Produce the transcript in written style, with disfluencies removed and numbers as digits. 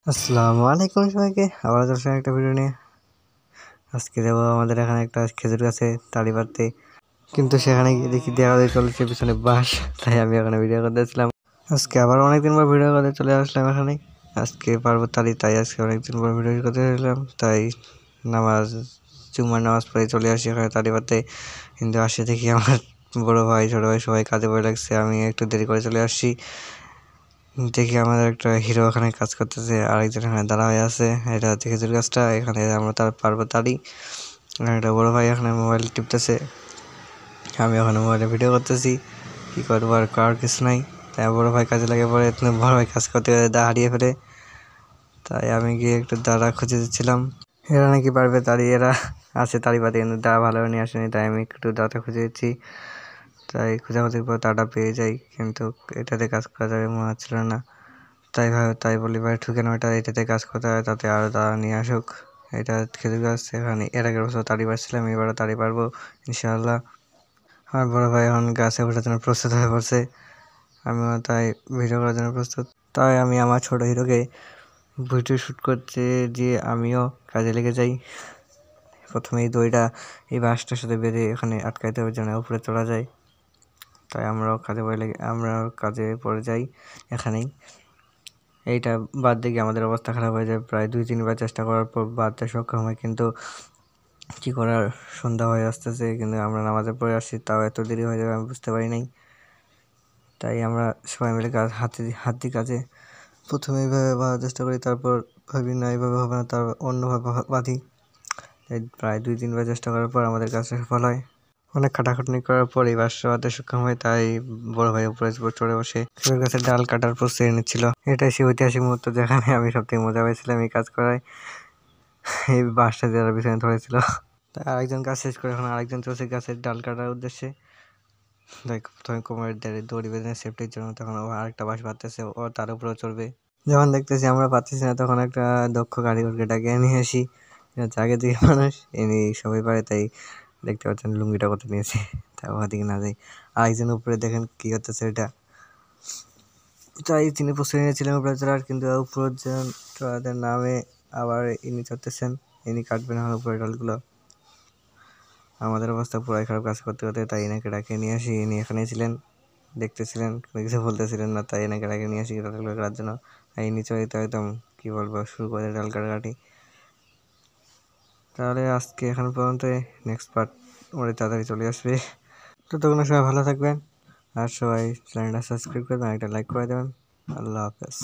আসসালামু আলাইকুম সবাইকে, আবার দর্শক একটা ভিডিও নিয়ে আজকে যাবো আমাদের এখানে একটা খেজুর গাছে তালি পারতে। কিন্তু সেখানে গিয়ে দেখি দেখা যায় চলেছে পিছনে বাঁশ, তাই আমি এখানে ভিডিও করতেছিলাম। আজকে আবার অনেকদিন পর ভিডিও করতে চলে আসলাম এখানে। আজকে পারবো তালি, তাই আজকে অনেকদিন পর ভিডিও করতে এলাম। তাই নামাজ জুম্মার নামাজ পড়ে চলে আসি এখানে তালি পারতে। কিন্তু আসে দেখি আমার বড় ভাই ছোট ভাই সবাই কাজে পড়ে লাগছে, আমি একটু দেরি করে চলে আসছি। দেখি আমাদের একটা হিরো ওখানে কাজ করতেছে, আরেকজন এখানে দাঁড়া হয়ে আছে। এটা হচ্ছে খেজুর গাছটা, এখানে আমরা তার পারবো তালি। একটা বড় ভাই এখানে মোবাইল টিপতেছে, আমি ওখানে মোবাইলে ভিডিও করতেছি। কি করবো, আর করার কিছু নাই। তাই বড় ভাই কাজে লাগে পরে বড় ভাই কাজ করতে দা হারিয়ে ফেলে। তাই আমি গিয়ে একটু দাঁড়া খুঁজে দিচ্ছিলাম। এরা নাকি পারবে তালি, এরা আছে তালি পাতে, কিন্তু দা ভালো নিয়ে আসেনি। তাই আমি একটু দাঁড়া খুঁজে দিচ্ছি। তাই খোঁজাখুঁজির পর দাটা পেয়ে যাই, কিন্তু এটাতে কাজ করা যাবে মনে হচ্ছিল না। তাই বলি ভাই ঠুকেন ওইটা, এটাতে কাজ করতে হয়, তাতে আরও দাঁড়া নিয়ে আসুক। এটা খেজুর গাছ, এখানে এর আগের বছর তাড়ি পারছিলাম, এবারও তাড়ি পারবো ইনশাআল্লাহ। আমার বড় ভাই এখন গাছে ওঠার জন্য প্রস্তুত হয়ে পড়ছে, আমিও তাই ভিডিও করার জন্য প্রস্তুত। তাই আমি আমার ছোট হিরোকে ভিডিও শ্যুট করতে দিয়ে আমিও কাজে লেগে যাই। প্রথমে এই দড়িটা এই বাঁশটার সাথে বেঁধে এখানে আটকাইতে হবে যেন উপরে তোলা যায়। তাই আমরাও কাজে পড়ে যাই এখানেই। এইটা বাদ দিয়ে আমাদের অবস্থা খারাপ হয়ে যায়, প্রায় 2-3 বার চেষ্টা করার পর বাদতে সক্ষম হয়, কিন্তু কী করার, সন্ধ্যা হয়ে আসতেছে। কিন্তু আমরা নামাজে পড়ে আসছি, তাও এত দেরি হয়ে যাবে আমি বুঝতে পারি নাই। তাই আমরা সবাই মিলে হাত দিই কাজে। প্রথমে এইভাবে বাঁধার চেষ্টা করি, তারপর ভাবি না এইভাবে হবে না, তারপর অন্যভাবে বাঁধি। তাই প্রায় 2-3 বার চেষ্টা করার পর আমাদের কাজটা সফল হয়। অনেক খাটাখাটনি করার পর এই বাঁশটা বাঁধতে সক্ষম হয়। তাই বড় ভাই উপরে চড়ে বসে খেজুর গাছের ডাল কাটার প্রস্তুতি নিচ্ছিল। এটাই সেই ঐতিহাসিক মুহূর্ত যেখানে আমি সবথেকে মজা পেয়েছিলাম এই কাজ করায়। এই বাঁশটা যারা পিছনে ধরেছিল, তাই আরেকজন কাজ শেষ করে এখন আরেকজন চলছে গাছের ডাল কাটার উদ্দেশ্যে। তাই প্রথমে কোমরের দড়ি বেঁধে সেফটির জন্য, তখন ও আরেকটা বাঁশ বাঁধতেছে, ও তার উপরেও চড়বে। যখন দেখতেছি আমরা পারতেছি না, তখন একটা দক্ষ কারিগরকে ডাকিয়ে নিয়ে আসি। আগে থেকে মানুষ এনে সবাই পারে, তাই দেখতে পাচ্ছেন লুঙ্গিটা কত নিয়েছে। তা ওদিকে না যাই, আরেকজন উপরে দেখেন কি করতেছে এটা। তাই তিনি প্রস্তুতি নিয়েছিলেন উপরে চড়ার, কিন্তু উপরে চড়াতে নামে আবার ইনি চড়তেছেন, ইনি কাটবেন এখন উপরে ডালগুলো। আমাদের অবস্থা পুরাই খারাপ কাজ করতে করতে। তাই এনাকে ডাকিয়ে নিয়ে আসি, ইনি এখানেই ছিলেন, দেখতেছিলেন, কিছু বলতেছিলেন না। তাই এনাকে ডাকিয়ে নিয়ে আসি ডালগুলো কাটার জন্য। আর ইনি চড়িতে একদম কী বলবো, শুরু করে ডাল কাটাকাটি। তাহলে আজকে এখন পর্যন্ত, নেক্সট পার্ট ওরে তাড়াতাড়ি চলে আসবে। ততক্ষণ সবাই ভালো থাকবেন, আর সবাই চ্যানেলটা সাবস্ক্রাইব করবেন, একটা লাইক করে দেবেন। আল্লাহ হাফেজ।